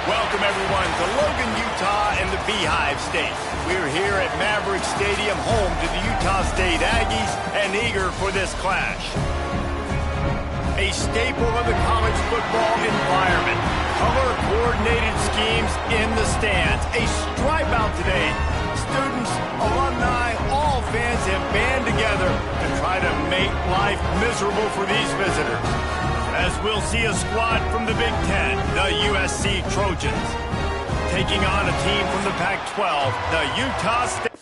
Welcome, everyone, to Logan, Utah and the Beehive State. We're here at Maverick Stadium, home to the Utah State Aggies, and eager for this clash. A staple of the college football environment. Color-coordinated schemes in the stands. A stripe out today. Students, alumni, all fans have band together to try to make life miserable for these visitors. As we'll see a squad from the Big Ten, the USC Trojans, taking on a team from the Pac-12, the Utah State.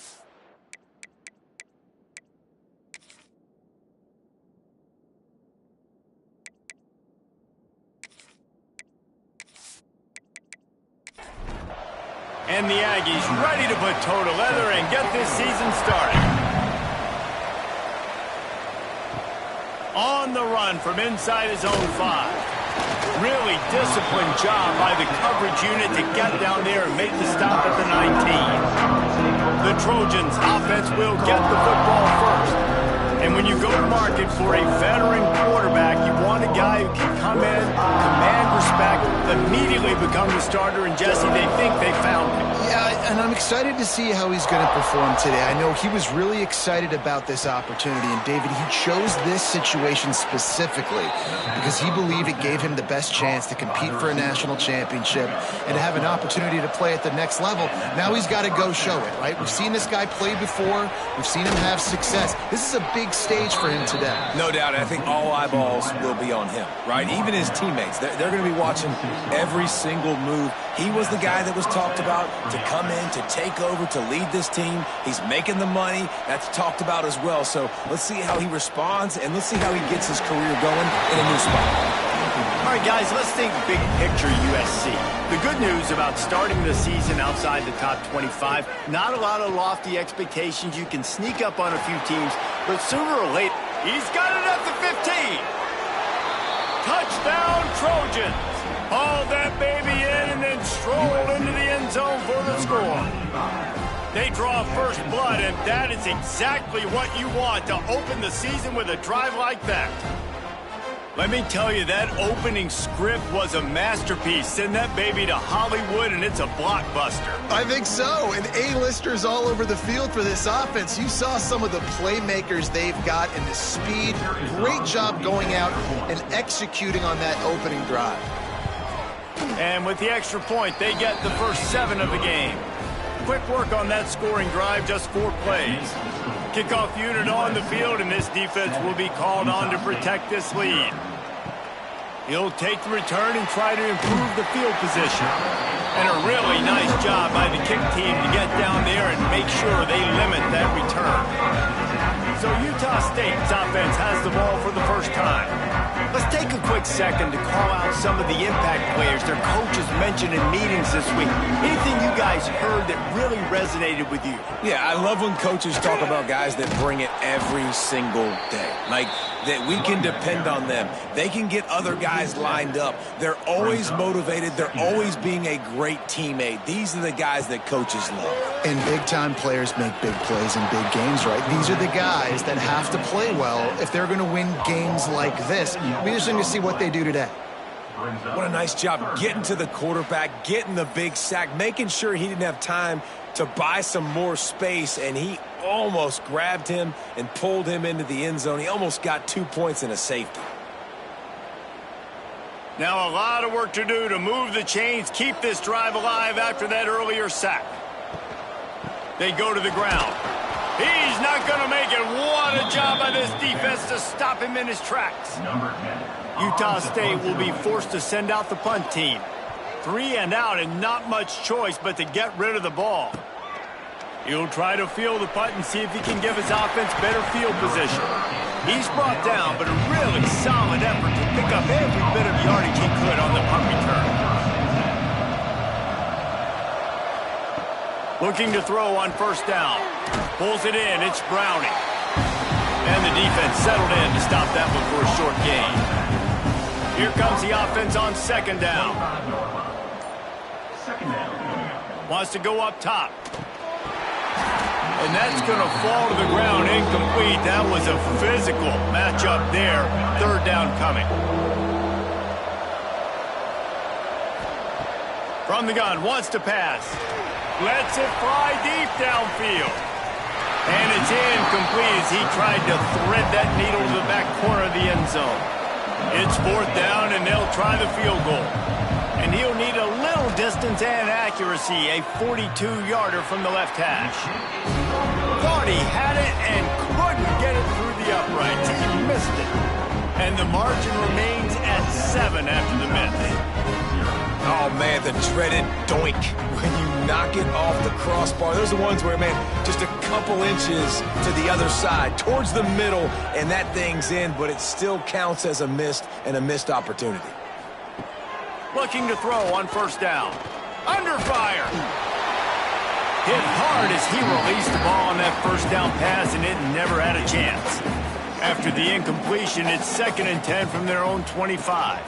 And the Aggies ready to put toe to leather and get this season started. On the run from inside his own 5. Really disciplined job by the coverage unit to get down there and make the stop at the 19. The Trojans offense will get the football first. And when you go to market for a veteran quarterback, you want a guy who can come in, command respect, immediately become the starter. And Jesse, they think they found him. Yeah, and I'm excited to see how he's going to perform today. I know he was really excited about this opportunity. And David, he chose this situation specifically because he believed it gave him the best chance to compete for a national championship and to have an opportunity to play at the next level. Now he's got to go show it, right? We've seen this guy play before. We've seen him have success. This is a big stage for him today. No doubt. I think all eyeballs will be on him, right? Even his teammates. They're going to be watching every single move. He was the guy that was talked about to come in, to take over, to lead this team. He's making the money. That's talked about as well. So let's see how he responds, and let's see how he gets his career going in a new spot. All right, guys, let's think big picture USC. The good news about starting the season outside the top 25, not a lot of lofty expectations. You can sneak up on a few teams, but sooner or later, he's got it at the 15. Touchdown, Trojans. Haul that baby in and then stroll into the end zone for the score. They draw first blood, and that is exactly what you want to open the season with a drive like that. Let me tell you, that opening script was a masterpiece. Send that baby to Hollywood, and it's a blockbuster. I think so. And A-listers all over the field for this offense. You saw some of the playmakers they've got and the speed. Great job going out and executing on that opening drive. And with the extra point, they get the first 7 of the game. Quick work on that scoring drive, just 4 plays. Kickoff unit on the field, and this defense will be called on to protect this lead. He'll take the return and try to improve the field position. And a really nice job by the kick team to get down there and make sure they limit that return. So Utah State's offense has the ball for the first time. Let's take a quick second to call out some of the impact players their coaches mentioned in meetings this week. Anything you guys heard that really resonated with you? Yeah, I love when coaches talk about guys that bring it every single day. Like, that we can depend on them. They can get other guys lined up. They're always motivated. They're always being a great teammate. These are the guys that coaches love. And big-time players make big plays in big games, right? These are the guys that have to play well if they're going to win games like this. We're just going to see what they do today. What a nice job getting to the quarterback, getting the big sack, making sure he didn't have time to buy some more space, and he almost grabbed him and pulled him into the end zone. He almost got 2 points and a safety. Now a lot of work to do to move the chains, keep this drive alive after that earlier sack. They go to the ground. He's not going to make it. What a job by this defense to stop him in his tracks. Utah State will be forced to send out the punt team. 3 and out and not much choice but to get rid of the ball. He'll try to field the punt and see if he can give his offense better field position. He's brought down, but a really solid effort to pick up every bit of yardage he could on the punt return. Looking to throw on first down. Pulls it in. It's Browning. And the defense settled in to stop that one for a short gain. Here comes the offense on second down. Wants to go up top. And that's going to fall to the ground incomplete. That was a physical matchup there. Third down coming. From the gun, wants to pass. Lets it fly deep downfield. And it's incomplete as he tried to thread that needle to the back corner of the end zone. It's 4th down, and they'll try the field goal. And he'll need a little distance and accuracy, a 42-yarder from the left hash. Thought he had it and couldn't get it through the uprights. He missed it. And the margin remains at 7 after the miss. Oh, man, the dreaded doink when you knock it off the crossbar. Those are the ones where, man, just a couple inches to the other side, towards the middle, and that thing's in, but it still counts as a missed opportunity. Looking to throw on 1st down. Under fire. Hit hard as he released the ball on that 1st down pass, and it never had a chance. After the incompletion, it's 2nd and 10 from their own 25.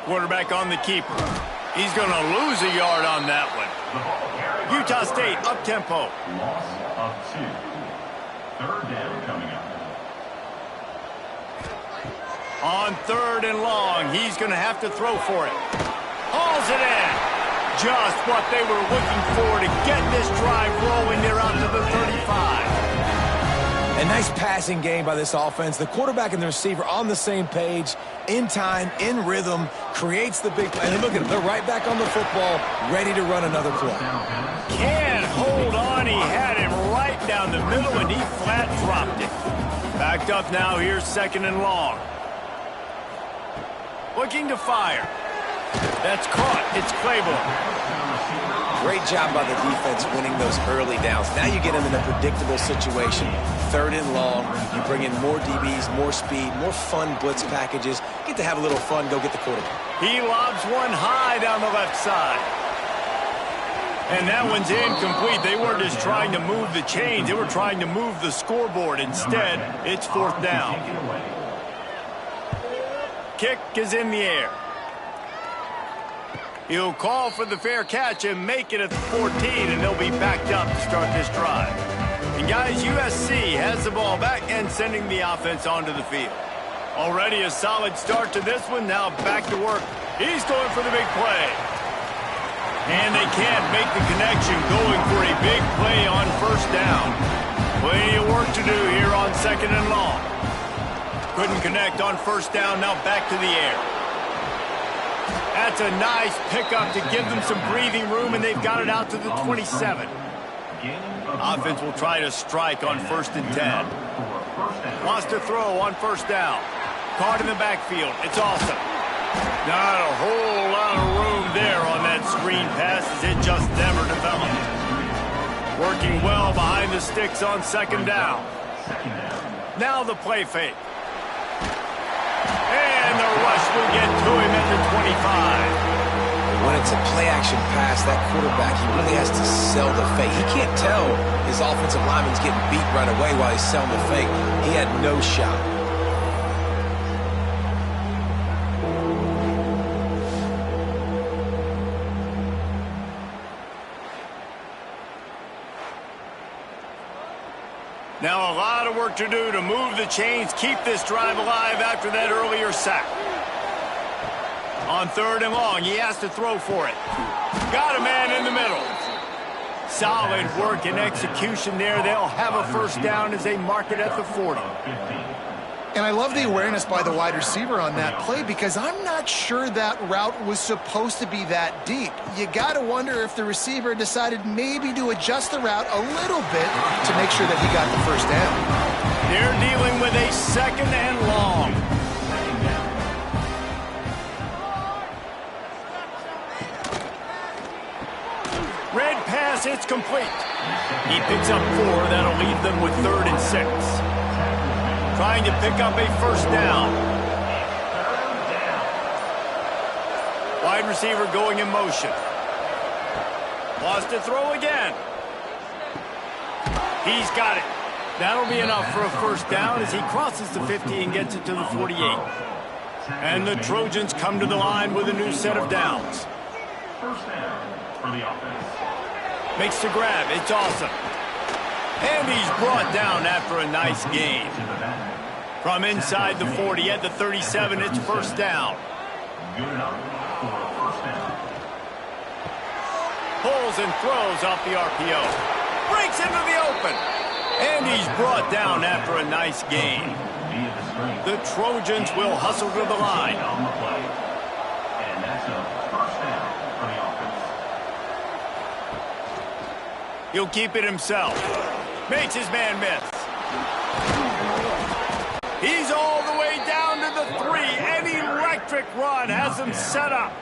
Quarterback on the keeper. He's going to lose a yard on that one. Utah State up-tempo. Loss of 2. 3rd down coming up. On 3rd and long, he's going to have to throw for it. Hauls it in. Just what they were looking for to get this drive rolling. They're out to the 35. A nice passing game by this offense. The quarterback and the receiver on the same page, in time, in rhythm, creates the big play. And look at him, they're right back on the football, ready to run another play. Can't hold on. He had him right down the middle, and he flat dropped it. Backed up now. Here's 2nd and long. Looking to fire. That's caught. It's Claiborne. Great job by the defense winning those early downs. Now you get them in a predictable situation. 3rd and long. You bring in more DBs, more speed, more fun blitz packages. Get to have a little fun. Go get the quarterback. He lobs one high down the left side. And that one's incomplete. They weren't just trying to move the chains. They were trying to move the scoreboard. Instead, it's 4th down. Kick is in the air. He'll call for the fair catch and make it at the 14, and they'll be backed up to start this drive. And guys, USC has the ball back and sending the offense onto the field. Already a solid start to this one. Now back to work. He's going for the big play. And they can't make the connection, going for a big play on 1st down. Plenty of work to do here on 2nd and long. Couldn't connect on 1st down. Now back to the air. That's a nice pickup to give them some breathing room, and they've got it out to the 27. Offense will try to strike on 1st and 10. Wants to throw on 1st down. Caught in the backfield. It's awesome. Not a whole lot of room there on that screen pass as it just never developed. Working well behind the sticks on 2nd down. Now the play fake. And the rush will get to him at the 25. When it's a play-action pass, that quarterback, he really has to sell the fake. He can't tell his offensive lineman's getting beat right away while he's selling the fake. He had no shot. Now a lot of work to do to move the chains, keep this drive alive after that earlier sack. On 3rd and long, he has to throw for it. Got a man in the middle. Solid work and execution there. They'll have a 1st down as they mark it at the 40. And I love the awareness by the wide receiver on that play, because I'm not sure that route was supposed to be that deep. You got to wonder if the receiver decided maybe to adjust the route a little bit to make sure that he got the 1st down. They're dealing with a 2nd and long. Red pass, it's complete. He picks up 4. That'll leave them with 3rd and 6. Trying to pick up a 1st down. Wide receiver going in motion. Wants to throw again. He's got it. That'll be enough for a 1st down as he crosses the 50 and gets it to the 48. And the Trojans come to the line with a new set of downs. 1st down for the offense. Makes the grab. It's awesome. And he's brought down after a nice gain. From inside the 40 at the 37, it's 1st down. Good enough for a 1st down. Pulls and throws off the RPO. Breaks into the open. And he's brought down after a nice gain. The Trojans will hustle to the line. And that's a first down for the offense. He'll keep it himself. Makes his man miss. He's all the way down to the 3. An electric run has him set up.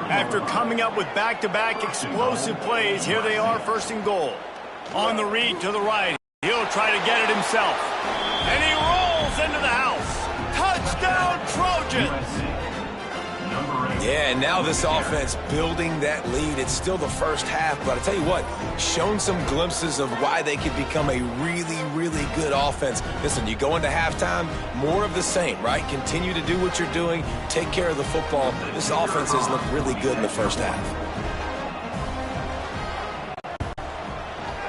After coming up with back-to-back explosive plays, here they are, first and goal. On the read to the right. He'll try to get it himself. And he rolls into the house. Touchdown, Trojans! Yeah, and now this offense building that lead. It's still the first half, but I tell you what, shown some glimpses of why they could become a really, really good offense. Listen, you go into halftime, more of the same, right? Continue to do what you're doing, take care of the football. This offense has looked really good in the first half.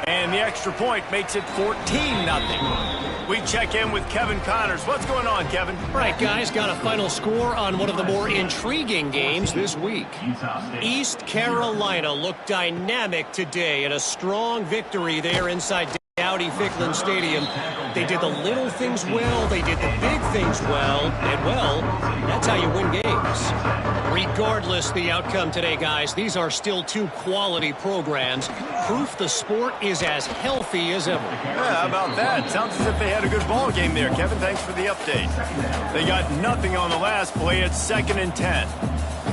And the extra point makes it 14-0. We check in with Kevin Connors. What's going on, Kevin? All right, guys, got a final score on one of the more intriguing games this week. East Carolina looked dynamic today in a strong victory there inside Dowdy-Ficklin Stadium. They did the little things well, they did the big things well, and well, that's how you win games. Regardless the outcome today, guys, these are still two quality programs. Proof the sport is as healthy as ever. Yeah, how about that? Sounds as if they had a good ball game there, Kevin. Thanks for the update. They got nothing on the last play. It's 2nd and 10.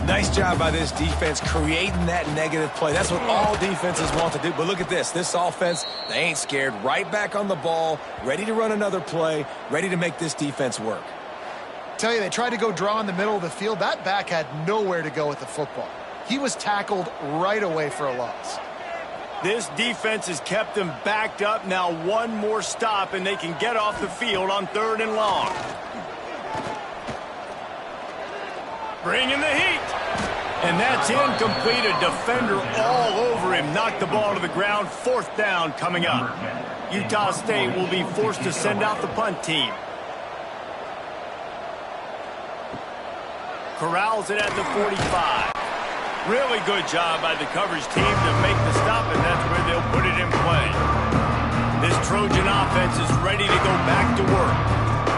Nice job by this defense creating that negative play. That's what all defenses want to do. But look at this. This offense, they ain't scared. Right back on the ball, ready to run another play, ready to make this defense work. Tell you, they tried to go draw in the middle of the field. That back had nowhere to go with the football. He was tackled right away for a loss. This defense has kept them backed up. Now one more stop, and they can get off the field on 3rd and long. Bringing the heat. And that's incomplete. A defender all over him. Knocked the ball to the ground. 4th down coming up. Utah State will be forced to send out the punt team. Corrals it at the 45. Really good job by the coverage team to make the stop, and that's where they'll put it in play. This Trojan offense is ready to go back to work.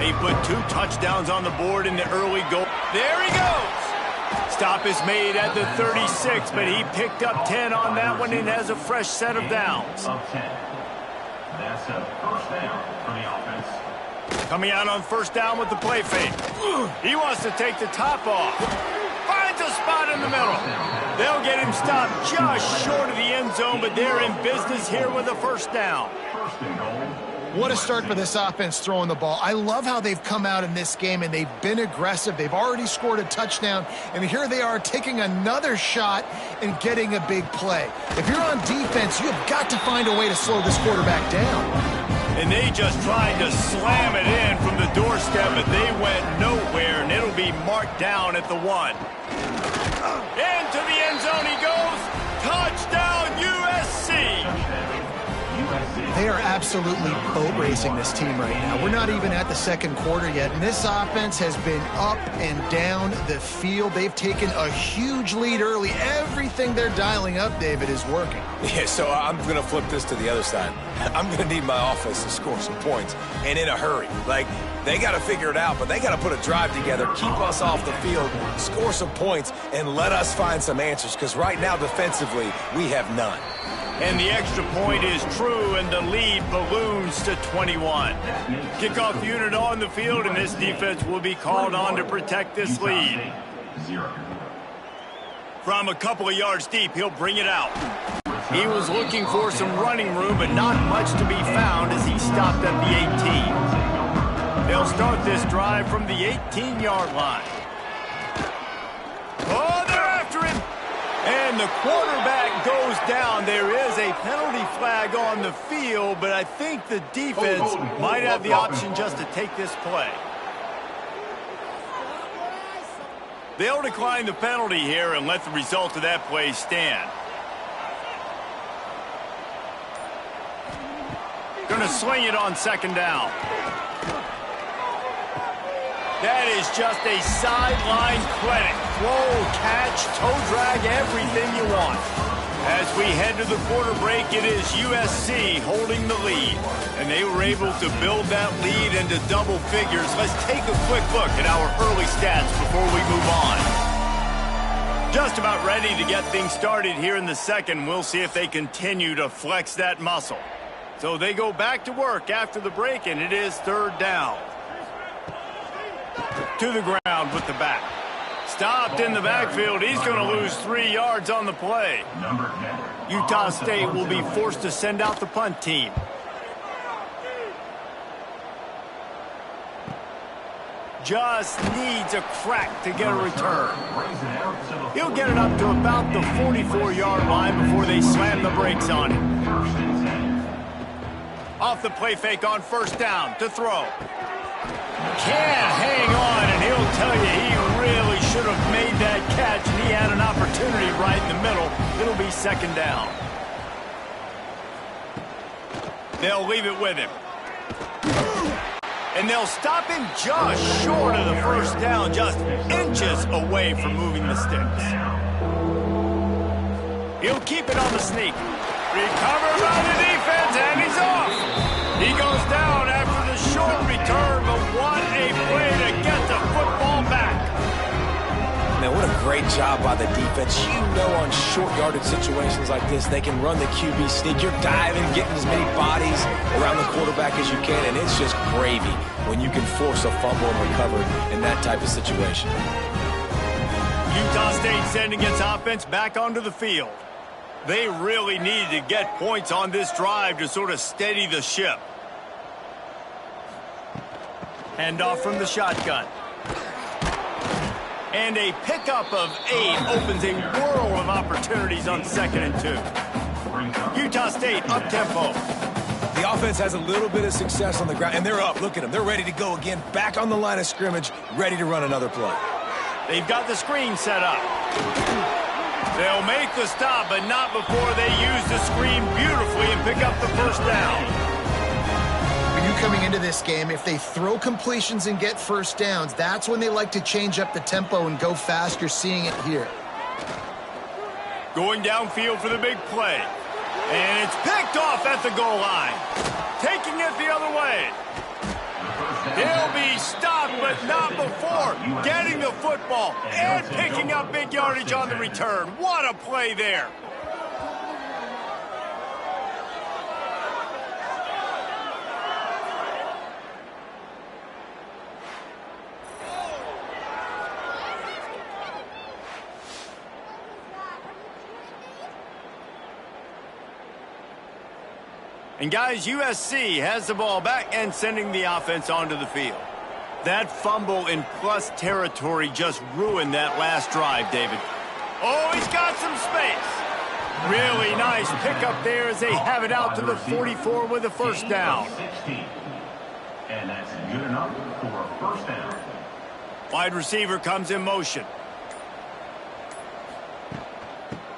They put 2 touchdowns on the board in the early goal. There he goes. Stop is made at the 36, but he picked up 10 on that one and has a fresh set of downs. That's a first down for the offense. Coming out on 1st down with the play fake. He wants to take the top off. Finds a spot in the middle. They'll get him stopped just short of the end zone, but they're in business here with a 1st down. First and goal. What a start for this offense throwing the ball. I love how they've come out in this game, and they've been aggressive. They've already scored a touchdown, and here they are taking another shot and getting a big play. If you're on defense, you have got to find a way to slow this quarterback down. And they just tried to slam it in from the doorstep, but they went nowhere, and it'll be marked down at the 1. Into the end zone he goes. Touchdown, USC! They are absolutely boat racing this team right now. We're not even at the 2nd quarter yet, and this offense has been up and down the field. They've taken a huge lead early. Everything they're dialing up, David, is working. Yeah, so I'm going to flip this to the other side. I'm going to need my offense to score some points, and in a hurry. Like, they got to figure it out, but they got to put a drive together, keep us off the field, score some points, and let us find some answers, because right now, defensively, we have none. And the extra point is true, and the lead balloons to 21. Kickoff unit on the field, and this defense will be called on to protect this lead. From a couple of yards deep, he'll bring it out. He was looking for some running room, but not much to be found as he stopped at the 18. They'll start this drive from the 18-yard line. Oh, they're after him! And the quarterback goes down. There is a penalty flag on the field, but I think the defense might have the option just to take this play. They'll decline the penalty here and let the result of that play stand. Gonna swing it on 2nd down. That is just a sideline credit. Throw, catch, toe drag, everything you want. As we head to the quarter break, it is USC holding the lead. And they were able to build that lead into double figures. Let's take a quick look at our early stats before we move on. Just about ready to get things started here in the second. We'll see if they continue to flex that muscle. So they go back to work after the break, and it is third down. To the ground with the back. Stopped in the backfield. He's going to lose 3 yards on the play. Utah State will be forced to send out the punt team. Just needs a crack to get a return. He'll get it up to about the 44-yard line before they slam the brakes on him. Off the play fake on first down to throw. Can't hang on, and he'll tell you he really should have made that catch, and he had an opportunity right in the middle. It'll be second down. They'll leave it with him. And they'll stop him just short of the first down, just inches away from moving the sticks. He'll keep it on the sneak. Recovered by the defense, and he's off. He goes down after the short return, but what a play to get the football back. Man, what a great job by the defense. You know, on short yardage situations like this, they can run the QB sneak. You're diving, getting as many bodies around the quarterback as you can, and it's just gravy when you can force a fumble and recover in that type of situation. Utah State sending its offense back onto the field. They really need to get points on this drive to sort of steady the ship. Handoff from the shotgun. And a pickup of 8 opens a world of opportunities on 2nd and 2. Utah State up-tempo. The offense has a little bit of success on the ground, and they're up. Look at them. They're ready to go again, back on the line of scrimmage, ready to run another play. They've got the screen set up. They'll make the stop, but not before they use the screen beautifully and pick up the first down. When you're coming into this game, if they throw completions and get first downs, that's when they like to change up the tempo and go fast. You're seeing it here. Going downfield for the big play. And it's picked off at the goal line. Taking it the other way. He'll be stopped, but not before getting the football and picking up big yardage on the return. What a play there. And guys, USC has the ball back and sending the offense onto the field. That fumble in plus territory just ruined that last drive, David. Oh, he's got some space. Really nice pickup there as they have it out to the 44 with a first down. And that's good enough for a first down. Wide receiver comes in motion.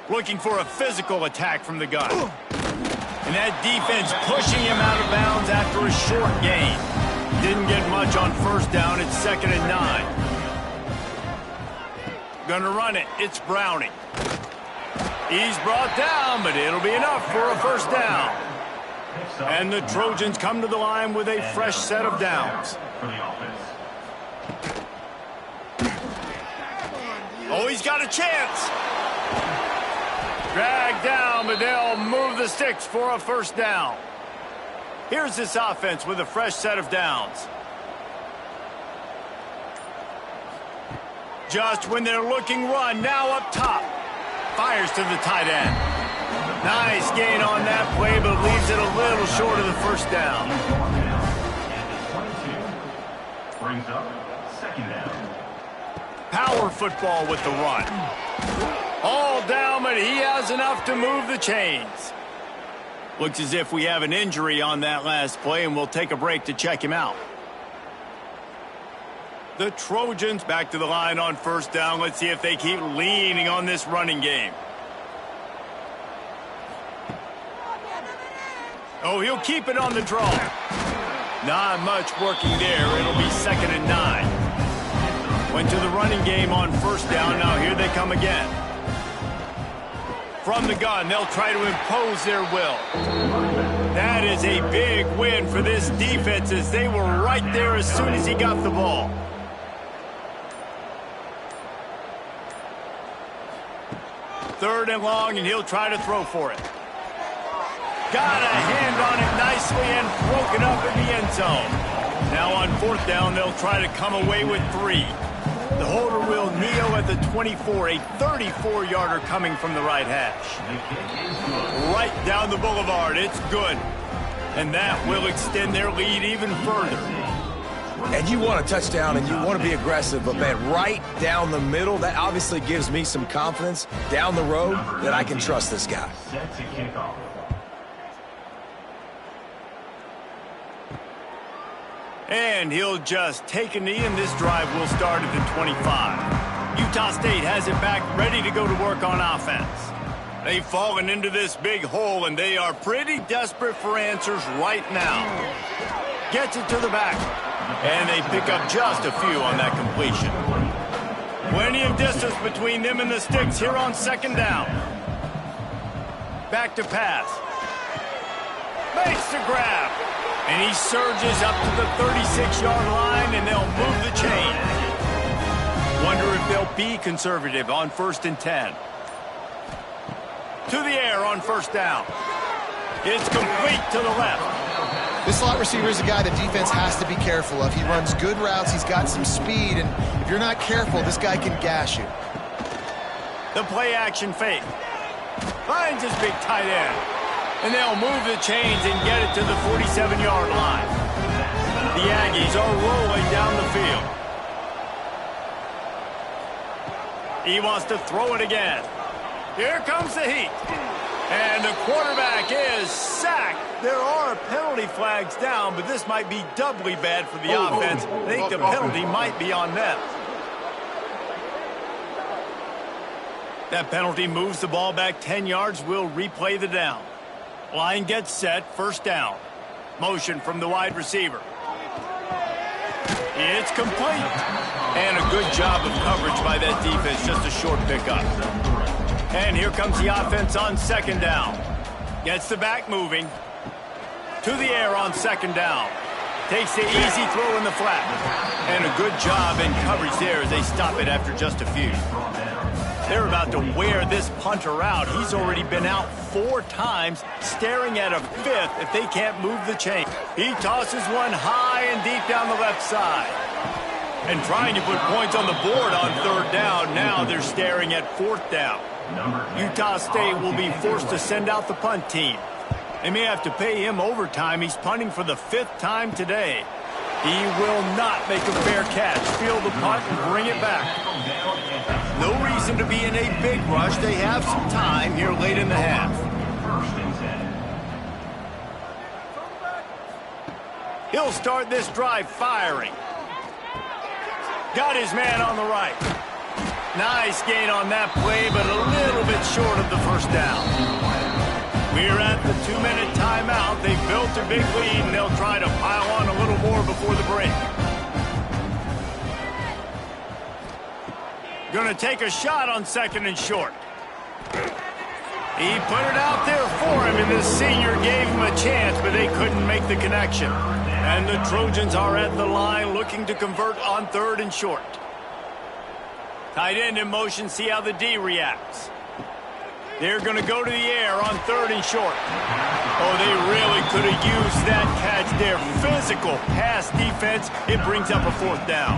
Looking for a physical attack from the gun. And that defense pushing him out of bounds after a short gain. Didn't get much on first down. It's 2nd and 9. Gonna run it. It's Browning. He's brought down, but it'll be enough for a first down. And the Trojans come to the line with a fresh set of downs. Oh, he's got a chance. Dragged down, but they'll move the sticks for a first down. Here's this offense with a fresh set of downs. Just when they're looking run, now up top. Fires to the tight end. Nice gain on that play, but leaves it a little short of the first down. Brings up second down. Power football with the run. All down, but he has enough to move the chains. Looks as if we have an injury on that last play, and we'll take a break to check him out. The Trojans back to the line on first down. Let's see if they keep leaning on this running game. Oh, he'll keep it on the draw. Not much working there. It'll be 2nd and 9. Went to the running game on first down. Now here they come again. from the gun. They'll try to impose their will. That is a big win for this defense as they were right there as soon as he got the ball. Third and long, and he'll try to throw for it. Got a hand on it nicely and broke it up in the end zone. Now on fourth down, they'll try to come away with 3. The holder will kneel at the 24, a 34-yarder coming from the right hash. Right down the boulevard, it's good. And that will extend their lead even further. And you want a touchdown and you want to be aggressive, but man, right down the middle, that obviously gives me some confidence down the road that I can trust this guy. Set to kick off. And he'll just take a knee, and this drive will start at the 25. Utah State has it back, ready to go to work on offense. They've fallen into this big hole, and they are pretty desperate for answers right now. Gets it to the back, and they pick up just a few on that completion. Plenty of distance between them and the sticks here on second down. Back to pass. Makes the grab. And he surges up to the 36-yard line, and they'll move the chain. Wonder if they'll be conservative on 1st and 10. To the air on first down. It's complete to the left. This slot receiver is a guy the defense has to be careful of. He runs good routes. He's got some speed, and if you're not careful, this guy can gash you. The play-action fake. Finds his big tight end. And they'll move the chains and get it to the 47-yard line. The Aggies are rolling down the field. He wants to throw it again. Here comes the heat. And the quarterback is sacked. There are penalty flags down, but this might be doubly bad for the offense. I think the penalty might be on them. That penalty moves the ball back 10 yards. We'll replay the down. Line gets set, first down. Motion from the wide receiver. It's complete. And a good job of coverage by that defense, just a short pickup. And here comes the offense on second down. Gets the back moving. To the air on second down. Takes the easy throw in the flat. And a good job in coverage there as they stop it after just a few. They're about to wear this punter out. He's already been out 4 times, staring at a 5th if they can't move the chain. He tosses one high and deep down the left side. And trying to put points on the board on third down. Now they're staring at fourth down. Utah State will be forced to send out the punt team. They may have to pay him overtime. He's punting for the 5th time today. He will not make a fair catch. Field the punt and bring it back. No reason to be in a big rush. They have some time here late in the half. He'll start this drive firing. Got his man on the right. Nice gain on that play, but a little bit short of the first down. We're at the 2-minute timeout. They built a big lead, and they'll try to pile on a little more before the break. Gonna take a shot on second and short. He put it out there for him, and the senior gave him a chance, but they couldn't make the connection. And the Trojans are at the line looking to convert on third and short. Tight end in motion, see how the D reacts. They're going to go to the air on third and short. Oh, they really could have used that catch there. Physical pass defense. It brings up a fourth down.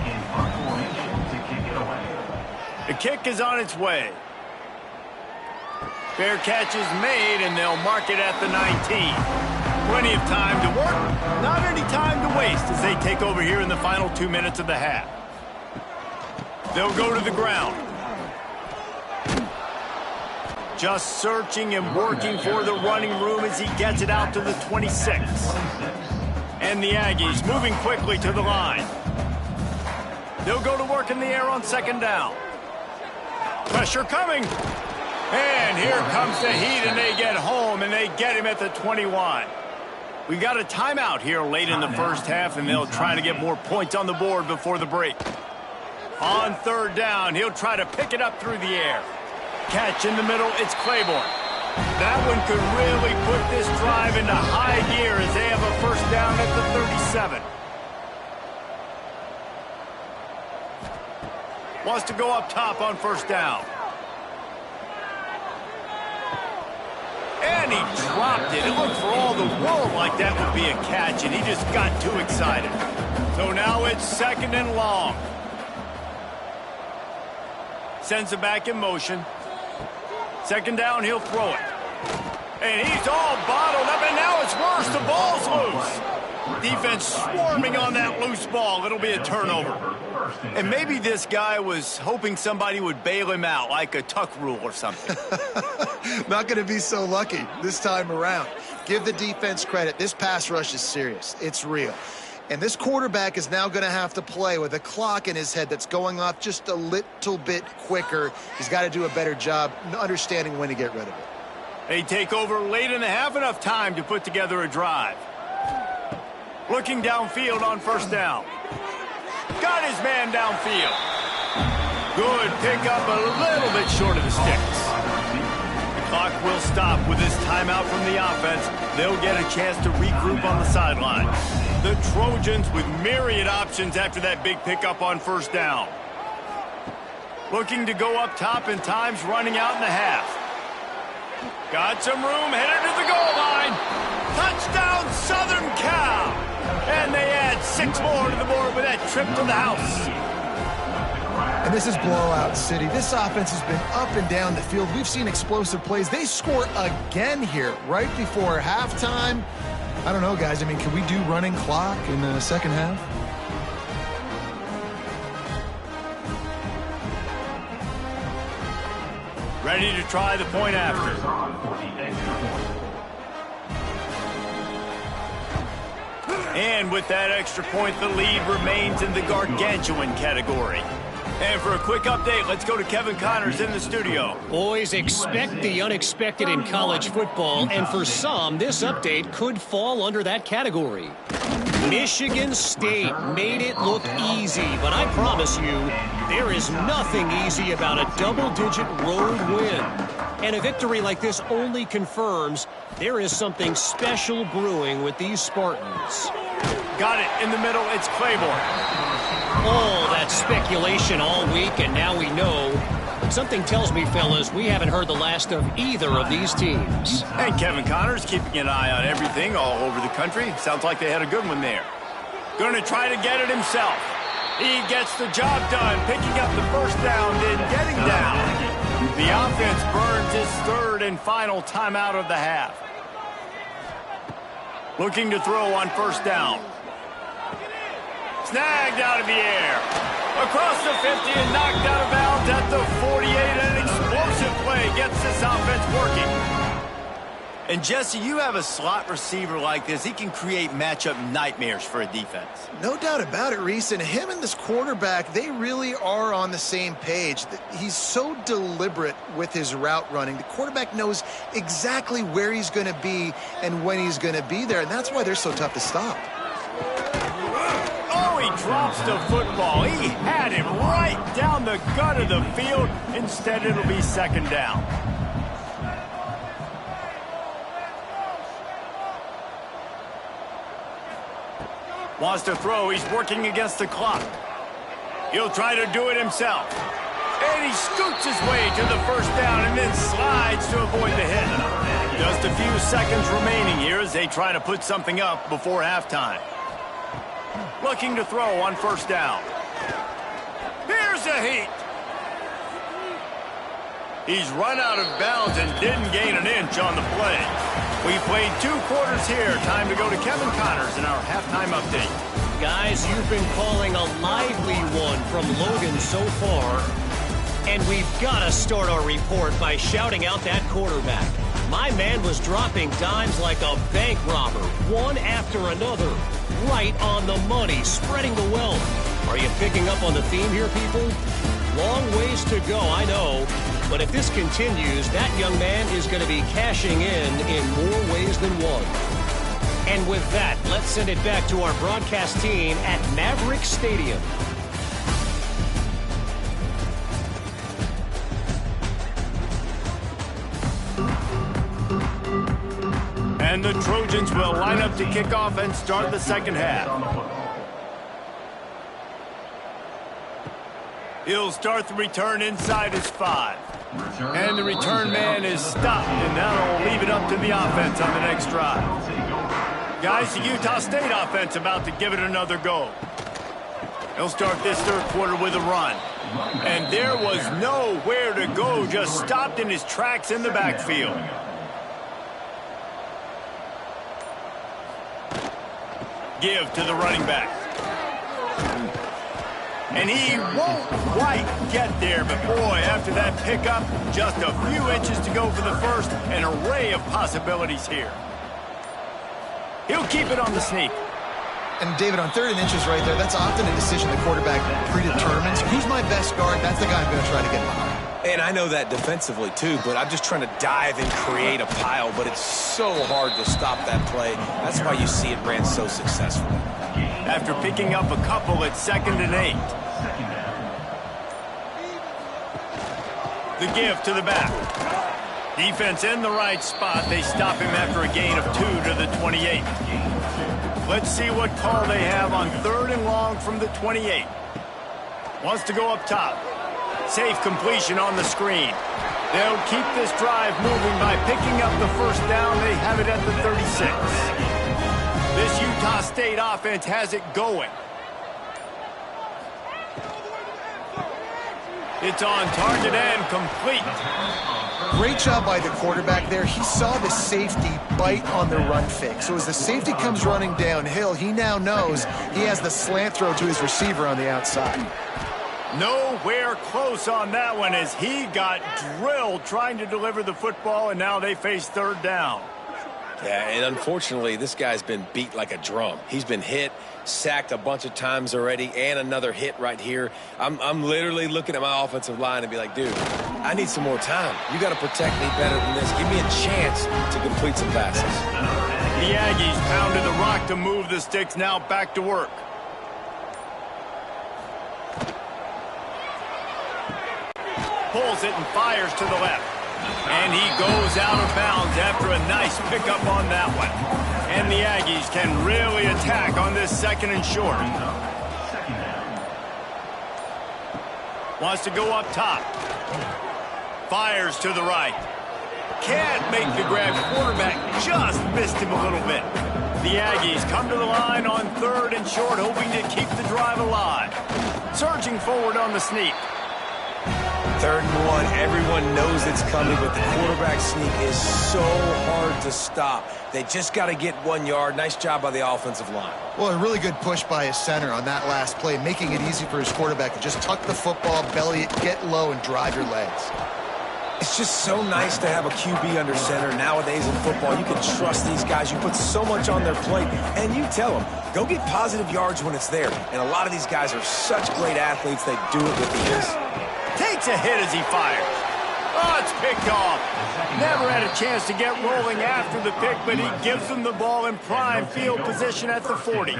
The kick is on its way. Fair catch is made, and they'll mark it at the 19. Plenty of time to work. Not any time to waste as they take over here in the final 2 minutes of the half. They'll go to the ground. Just searching and working for the running room as he gets it out to the 26. And the Aggies moving quickly to the line. They'll go to work in the air on second down. Pressure coming. And here comes the heat, and they get home, and they get him at the 21. We got a timeout here late in the first half, and they'll try to get more points on the board before the break. On third down, he'll try to pick it up through the air. Catch in the middle, it's Claiborne. That one could really put this drive into high gear as they have a first down at the 37. Wants to go up top on first down. And he dropped it. It looked for all the world like that would be a catch, and he just got too excited. So now it's second and long. Sends it back in motion. Second down, he'll throw it. And he's all bottled up, and now it's worse. The ball's loose. Defense swarming on that loose ball. It'll be a turnover. And maybe this guy was hoping somebody would bail him out, like a tuck rule or something. Not going to be so lucky this time around. Give the defense credit. This pass rush is serious. It's real. And this quarterback is now going to have to play with a clock in his head that's going off just a little bit quicker. He's got to do a better job understanding when to get rid of it. They take over late in the half, enough time to put together a drive. Looking downfield on first down. Got his man downfield. Good pickup, a little bit short of the sticks. The clock will stop with this timeout from the offense. They'll get a chance to regroup on the sideline. The Trojans with myriad options after that big pickup on first down. Looking to go up top, and time's running out in the half. Got some room, headed to the goal line. Touchdown, Southern Cal. And they add 6 more to the board with that trip to the house. And this is blowout city. This offense has been up and down the field. We've seen explosive plays. They score again here right before halftime. I don't know, guys. I mean, can we do running clock in the second half? Ready to try the point after. And with that extra point, the lead remains in the gargantuan category. And for a quick update, let's go to Kevin Connors in the studio. Boys, expect the unexpected in college football, and for some, this update could fall under that category. Michigan State made it look easy, but I promise you, there is nothing easy about a double-digit road win. And a victory like this only confirms there is something special brewing with these Spartans. Got it in the middle. It's Claiborne. All that speculation all week, and now we know. But something tells me, fellas, we haven't heard the last of either of these teams. And Kevin Connors keeping an eye on everything all over the country. Sounds like they had a good one there. Going to try to get it himself. He gets the job done, picking up the first down, then getting down. The offense burns his third and final timeout of the half. Looking to throw on first down. Snagged out of the air. Across the 50 and knocked out of bounds at the 48. An explosive play gets this offense working. And Jesse, you have a slot receiver like this. He can create matchup nightmares for a defense. No doubt about it, Reese. And him and this quarterback, they really are on the same page. He's so deliberate with his route running. The quarterback knows exactly where he's going to be and when he's going to be there. And that's why they're so tough to stop. Oh, he drops the football. He had him right down the gut of the field. Instead, it'll be second down. Wants to throw. He's working against the clock. He'll try to do it himself. And he scoots his way to the first down and then slides to avoid the hit. Just a few seconds remaining here as they try to put something up before halftime. Looking to throw on first down. Here's a heat. He's run out of bounds and didn't gain an inch on the play. We played 2 quarters here. Time to go to Kevin Connors in our halftime update. Guys, you've been calling a lively one from Logan so far. And we've got to start our report by shouting out that quarterback. My man was dropping dimes like a bank robber, one after another. Right on the money, spreading the wealth. Are you picking up on the theme here, people? Long ways to go, I know. But if this continues, that young man is going to be cashing in more ways than one. And with that, let's send it back to our broadcast team at Maverick Stadium. And the Trojans will line up to kick off and start the second half. He'll start the return inside his 5. And the return man is stopped, and that'll leave it up to the offense on the next drive. Guys, the Utah State offense about to give it another go. He'll start this third quarter with a run. And there was nowhere to go, just stopped in his tracks in the backfield. Give to the running back. And he won't quite get there, but boy, after that pickup, just a few inches to go for the first, an array of possibilities here. He'll keep it on the sneak. And David, on 3rd and inches right there, that's often a decision the quarterback predetermines. Who's my best guard? That's the guy I'm going to try to get behind. And I know that defensively, too, but I'm just trying to dive and create a pile, but it's so hard to stop that play. That's why you see it ran so successfully. After picking up a couple at 2nd and 8. The give to the back. Defense in the right spot. They stop him after a gain of 2 to the 28. Let's see what call they have on 3rd and long from the 28. Wants to go up top. Safe completion on the screen. They'll keep this drive moving by picking up the first down. They have it at the 36. This Utah State offense has it going. It's on target and complete. Great job by the quarterback there. He saw the safety bite on the run fake. So as the safety comes running downhill, he now knows he has the slant throw to his receiver on the outside. Nowhere close on that one as he got drilled trying to deliver the football, and now they face 3rd down. Yeah, and unfortunately, this guy's been beat like a drum. He's been hit, sacked a bunch of times already, and another hit right here. I'm literally looking at my offensive line and be like, dude, I need some more time. You got to protect me better than this. Give me a chance to complete some passes. The Aggies pounded the rock to move the sticks, now back to work. Pulls it and fires to the left. And he goes out of bounds after a nice pickup on that one. And the Aggies can really attack on this 2nd and short. Wants to go up top. Fires to the right. Can't make the grab. Quarterback just missed him a little bit. The Aggies come to the line on 3rd and short, hoping to keep the drive alive. Surging forward on the sneak. 3rd and 1, everyone knows it's coming, but the quarterback sneak is so hard to stop. They just got to get 1 yard. Nice job by the offensive line. Well, a really good push by his center on that last play, making it easy for his quarterback to just tuck the football, belly it, get low, and drive your legs. It's just so nice to have a QB under center. Nowadays in football, you can trust these guys. You put so much on their plate, and you tell them, go get positive yards when it's there. And a lot of these guys are such great athletes, they do it with ease. Takes a hit as he fires. Oh, it's picked off. Never had a chance to get rolling after the pick, but he gives them the ball in prime field position at the 40.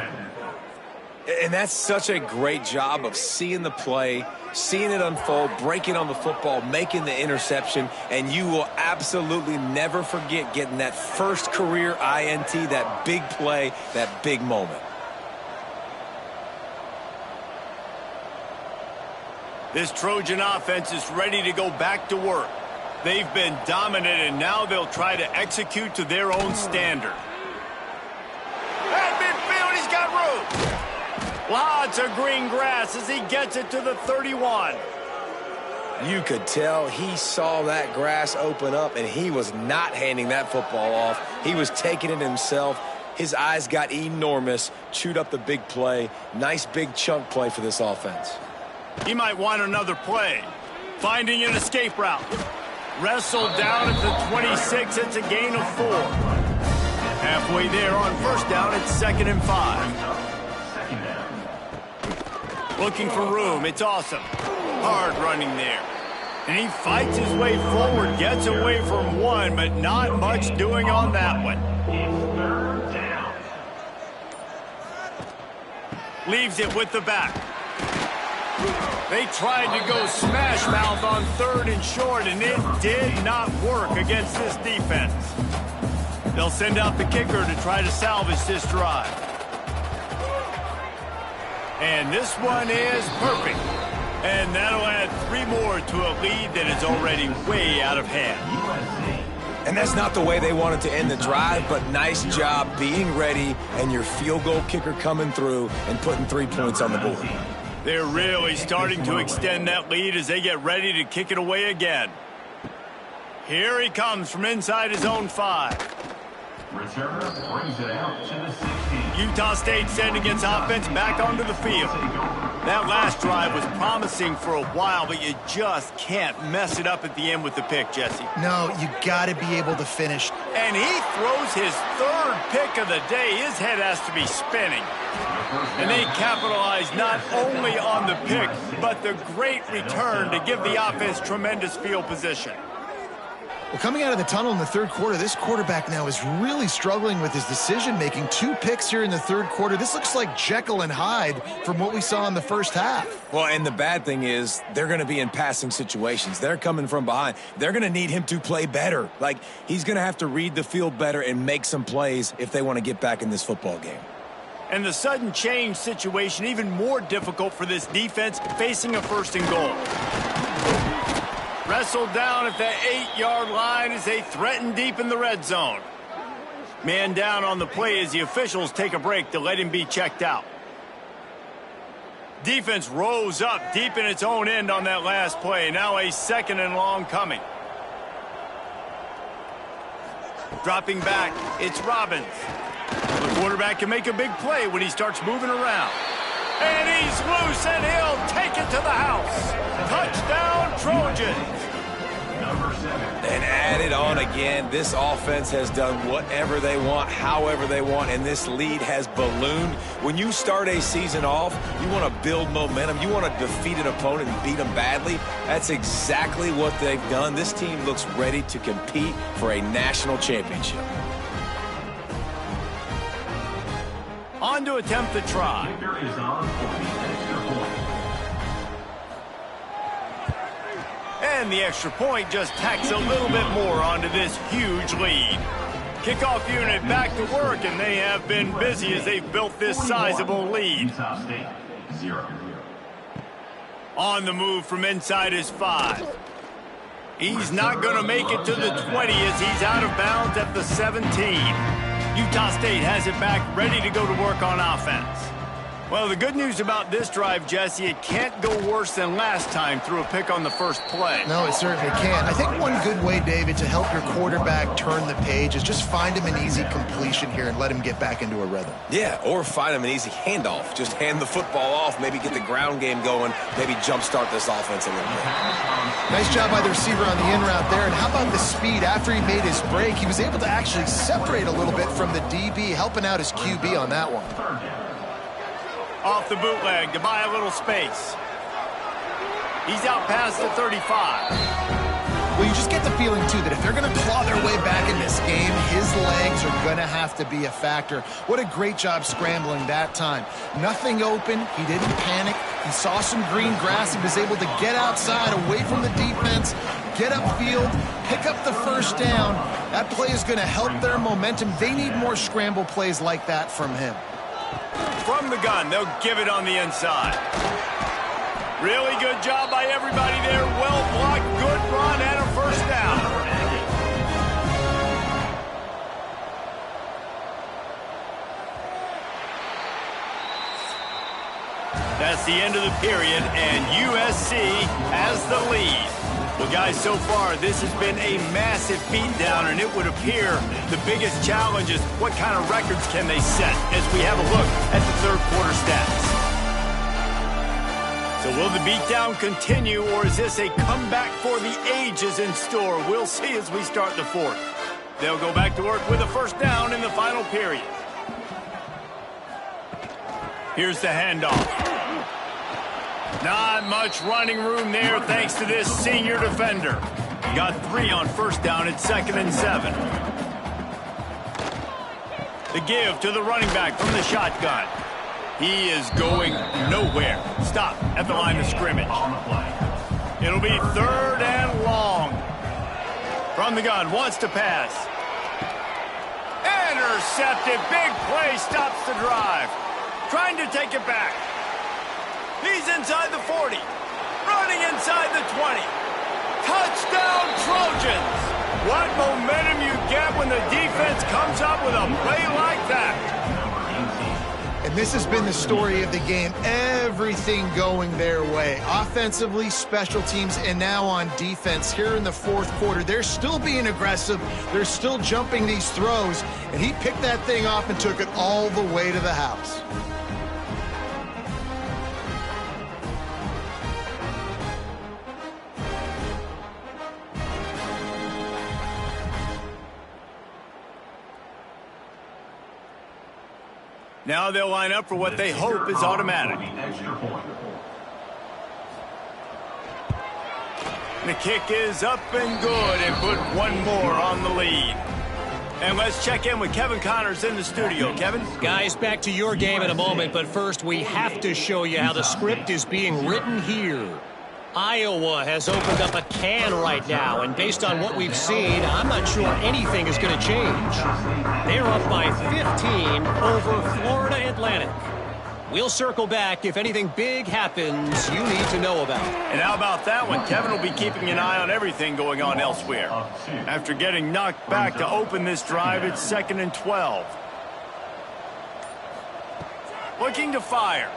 And that's such a great job of seeing the play, seeing it unfold, breaking on the football, making the interception, and you will absolutely never forget getting that first career INT, that big play, that big moment. This Trojan offense is ready to go back to work. They've been dominant, and now they'll try to execute to their own standard. At midfield, he's got room. Lots of green grass as he gets it to the 31. You could tell he saw that grass open up, and he was not handing that football off. He was taking it himself. His eyes got enormous, chewed up the big play. Nice big chunk play for this offense. He might want another play. Finding an escape route. Wrestled down at the 26. It's a gain of 4. Halfway there on first down. It's 2nd and 5. Looking for room. It's awesome. Hard running there. And he fights his way forward. Gets away from one, but not much doing on that one. Leaves it with the back. They tried to go smash mouth on 3rd and short, and it did not work against this defense. They'll send out the kicker to try to salvage this drive. And this one is perfect. And that'll add 3 more to a lead that is already way out of hand. And that's not the way they wanted to end the drive, but nice job being ready and your field goal kicker coming through and putting 3 points on the board. They're really starting to extend that lead as they get ready to kick it away again. Here he comes from inside his own 5. Returner brings it out to the 16. Utah State sending its offense back onto the field. That last drive was promising for a while, but you just can't mess it up at the end with the pick, Jesse. No, you got to be able to finish. And he throws his 3rd pick of the day. His head has to be spinning. And they capitalize not only on the pick, but the great return to give the offense tremendous field position. Well, coming out of the tunnel in the 3rd quarter, this quarterback now is really struggling with his decision-making. 2 picks here in the 3rd quarter. This looks like Jekyll and Hyde from what we saw in the first half. Well, and the bad thing is they're going to be in passing situations. They're coming from behind. They're going to need him to play better. Like, he's going to have to read the field better and make some plays if they want to get back in this football game. And the sudden change situation even more difficult for this defense facing a 1st and goal. Wrestled down at the 8-yard line as they threaten deep in the red zone. Man down on the play as the officials take a break to let him be checked out. Defense rose up deep in its own end on that last play. Now a 2nd and long coming. Dropping back, it's Robbins. The quarterback can make a big play when he starts moving around. And he's loose, and he'll take it to the house. Touchdown, Trojans. And add it on again. This offense has done whatever they want, however they want, and this lead has ballooned. When you start a season off, you want to build momentum. You want to defeat an opponent and beat them badly. That's exactly what they've done. This team looks ready to compete for a national championship. On to attempt the try. Kicker is on for the extra point. And the extra point just tacks a little bit more onto this huge lead. Kickoff unit back to work, and they have been busy as they've built this sizable lead. Utah State 0. On the move from inside his 5. He's not going to make it to the 20 as he's out of bounds at the 17. Utah State has it back, ready to go to work on offense. Well, the good news about this drive, Jesse, it can't go worse than last time through a pick on the first play. No, it certainly can't. I think one good way, David, to help your quarterback turn the page is just find him an easy completion here and let him get back into a rhythm. Yeah, or find him an easy handoff. Just hand the football off, maybe get the ground game going, maybe jumpstart this offense a little bit. Nice job by the receiver on the in route there. And how about the speed? After he made his break, he was able to actually separate a little bit from the DB, helping out his QB on that one. Off the bootleg to buy a little space. He's out past the 35. Well, you just get the feeling, too, that if they're going to claw their way back in this game, his legs are going to have to be a factor. What a great job scrambling that time. Nothing open. He didn't panic. He saw some green grass. He was able to get outside, away from the defense, get upfield, pick up the first down. That play is going to help their momentum. They need more scramble plays like that from him. From the gun, they'll give it on the inside. Really good job by everybody there. Well blocked, good run, and a first down. That's the end of the period, and USC has the lead. Well, guys, so far, this has been a massive beatdown, and it would appear the biggest challenge is what kind of records can they set as we have a look at the third quarter stats. So will the beatdown continue, or is this a comeback for the ages in store? We'll see as we start the fourth. They'll go back to work with a first down in the final period. Here's the handoff. Not much running room there thanks to this senior defender. Got 3 on first down at 2nd and 7. The give to the running back from the shotgun. He is going nowhere. Stop at the line of scrimmage. It'll be 3rd and long. From the gun, wants to pass. intercepted. Big play stops the drive. Trying to take it back. He's inside the 40. Running inside the 20. Touchdown, Trojans! What momentum you get when the defense comes up with a play like that. And this has been the story of the game. Everything going their way. Offensively, special teams, and now on defense here in the fourth quarter. They're still being aggressive. They're still jumping these throws. And he picked that thing off and took it all the way to the house. Now they'll line up for what they hope is automatic. The kick is up and good and put one more on the lead. And let's check in with Kevin Connors in the studio. Kevin? Guys, back to your game in a moment, but first we have to show you how the script is being written here. Iowa has opened up a can right now, and based on what we've seen, I'm not sure anything is going to change. They're up by 15 over Florida Atlantic. We'll circle back if anything big happens you need to know about. And how about that one? Kevin will be keeping an eye on everything going on elsewhere. After getting knocked back to open this drive, it's 2nd and 12. Looking to fire.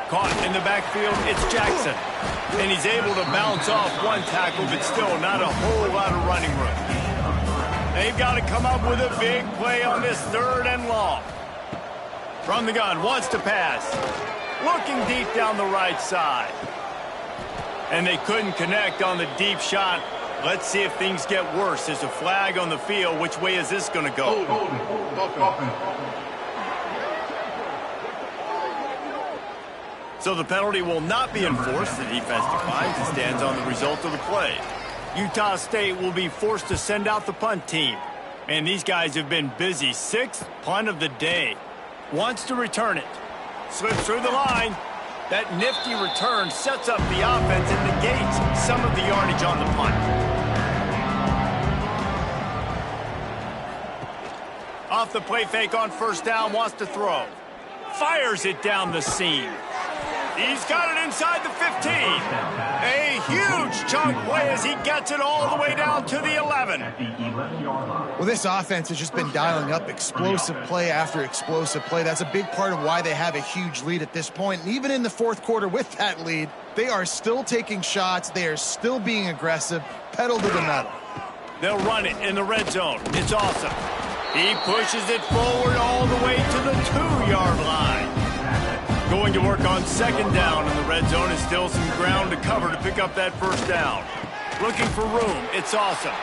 Caught in the backfield, it's Jackson. And he's able to bounce off one tackle, but still not a whole lot of running room. They've got to come up with a big play on this 3rd and long. From the gun, wants to pass. Looking deep down the right side. And they couldn't connect on the deep shot. Let's see if things get worse. There's a flag on the field. Which way is this going to go? So the penalty will not be enforced. The defense declines and stands on the result of the play. Utah State will be forced to send out the punt team. And these guys have been busy. 6th punt of the day. Wants to return it. Slips through the line. That nifty return sets up the offense and negates some of the yardage on the punt. Off the play fake on 1st down, wants to throw. Fires it down the seam. He's got it inside the 15. A huge chunk play as he gets it all the way down to the 11. Well, this offense has just been dialing up explosive play after explosive play. That's a big part of why they have a huge lead at this point. And even in the fourth quarter with that lead, they are still taking shots. They are still being aggressive. Pedal to the metal. They'll run it in the red zone. It's awesome. He pushes it forward all the way to the 2-yard line. Going to work on 2nd down in the red zone is still some ground to cover to pick up that 1st down. Looking for room. It's awesome.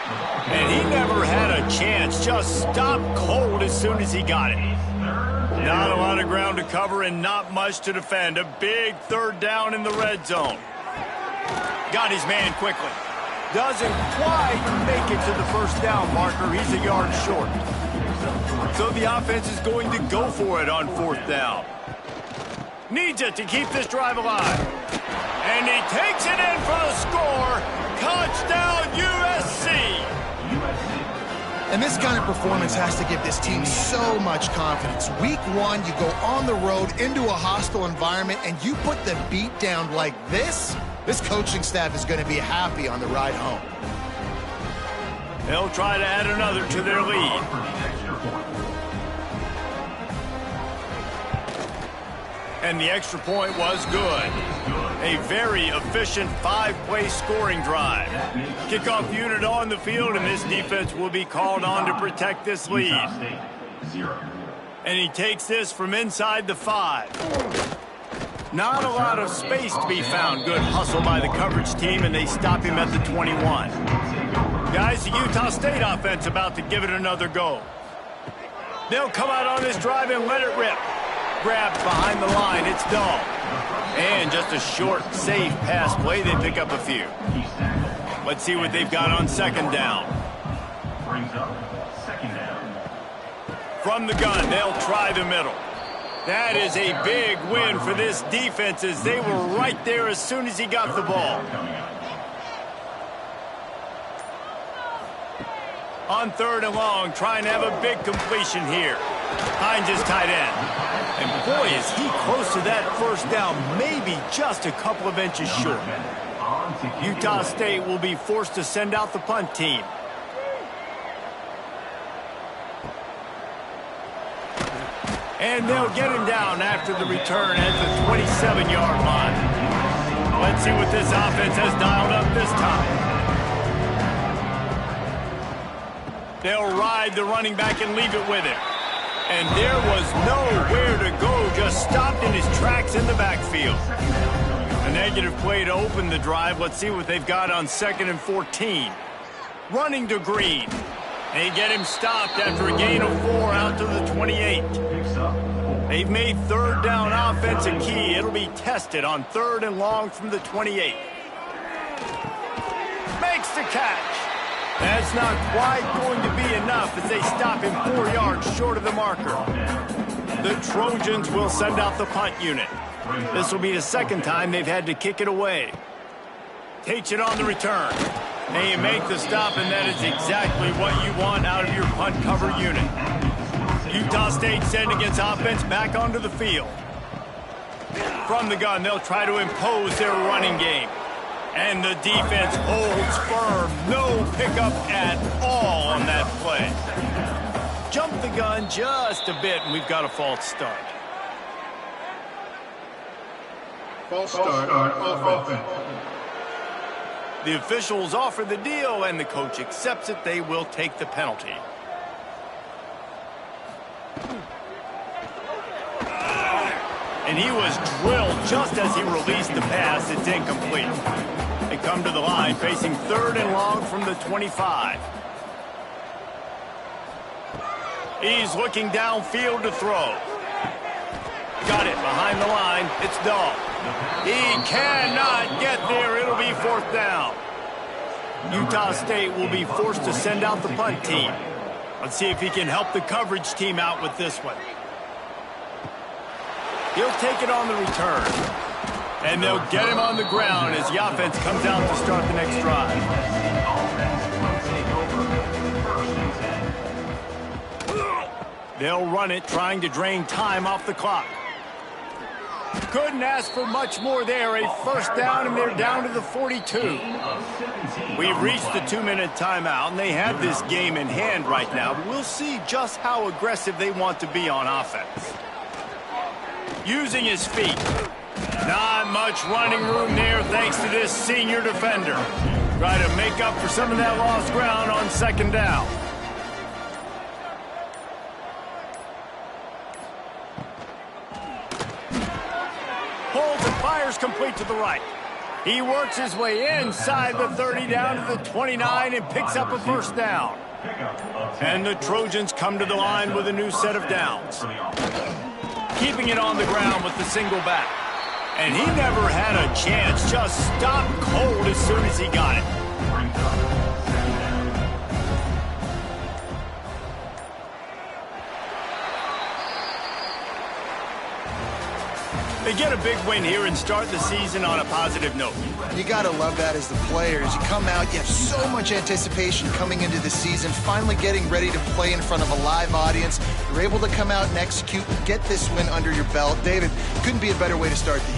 And he never had a chance. Just stopped cold as soon as he got it. Not a lot of ground to cover and not much to defend. A big 3rd down in the red zone. Got his man quickly. Doesn't quite make it to the 1st down marker. He's a yard short. So the offense is going to go for it on 4th down. Needs it to keep this drive alive. And he takes it in for the score. Touchdown, USC. And this kind of performance has to give this team so much confidence. Week 1, you go on the road into a hostile environment, and you put the beat down like this. This coaching staff is going to be happy on the ride home. They'll try to add another to their lead. And the extra point was good. A very efficient 5-play scoring drive. Kickoff unit on the field, and this defense will be called on to protect this lead. And he takes this from inside the 5. Not a lot of space to be found. Good hustle by the coverage team, and they stop him at the 21. Guys, the Utah State offense about to give it another go. They'll come out on this drive and let it rip. Grabbed behind the line, it's Dahl. And just a short, safe pass play, they pick up a few. Let's see what they've got on 2nd down. Brings up 2nd down. From the gun, they'll try the middle. That is a big win for this defense as they were right there as soon as he got the ball. On 3rd and long, trying to have a big completion here. Finds his tight end. And boy, is he close to that first down, maybe just a couple of inches short. Utah State will be forced to send out the punt team. And they'll get him down after the return at the 27-yard line. Let's see what this offense has dialed up this time. They'll ride the running back and leave it with him. And there was nowhere to go, just stopped in his tracks in the backfield. A negative play to open the drive. Let's see what they've got on 2nd and 14. Running to Green. They get him stopped after a gain of 4 out to the 28. They've made 3rd down offense a key. It'll be tested on 3rd and long from the 28. Makes the catch. That's not quite going to be enough as they stop him 4 yards short of the marker. The Trojans will send out the punt unit. This will be the 2nd time they've had to kick it away. Takes it on the return. They make the stop, and that is exactly what you want out of your punt cover unit. Utah State sending its offense back onto the field. From the gun, they'll try to impose their running game. And the defense holds firm. No pickup at all on that play. Jump the gun just a bit, and we've got a false start. False start on offense. The officials offer the deal, and the coach accepts it. They will take the penalty. And he was drilled just as he released the pass. It's incomplete. They come to the line, facing 3rd and long from the 25. He's looking downfield to throw. Got it behind the line. It's Dahl. He cannot get there. It'll be 4th down. Utah State will be forced to send out the punt team. Let's see if he can help the coverage team out with this one. He'll take it on the return. And they'll get him on the ground as the offense comes out to start the next drive. They'll run it, trying to drain time off the clock. Couldn't ask for much more there. A 1st down, and they're down to the 42. We've reached the 2-minute timeout, and they have this game in hand right now. But we'll see just how aggressive they want to be on offense. Using his feet. Not much running room there thanks to this senior defender. Try to make up for some of that lost ground on 2nd down. Holds and fires complete to the right. He works his way inside the 30 down to the 29 and picks up a 1st down. And the Trojans come to the line with a new set of downs. Keeping it on the ground with the single back. And he never had a chance, just stopped cold as soon as he got it. They get a big win here and start the season on a positive note. You got to love that as the players. You come out, you have so much anticipation coming into the season, finally getting ready to play in front of a live audience. You're able to come out and execute and get this win under your belt. David, couldn't be a better way to start the year.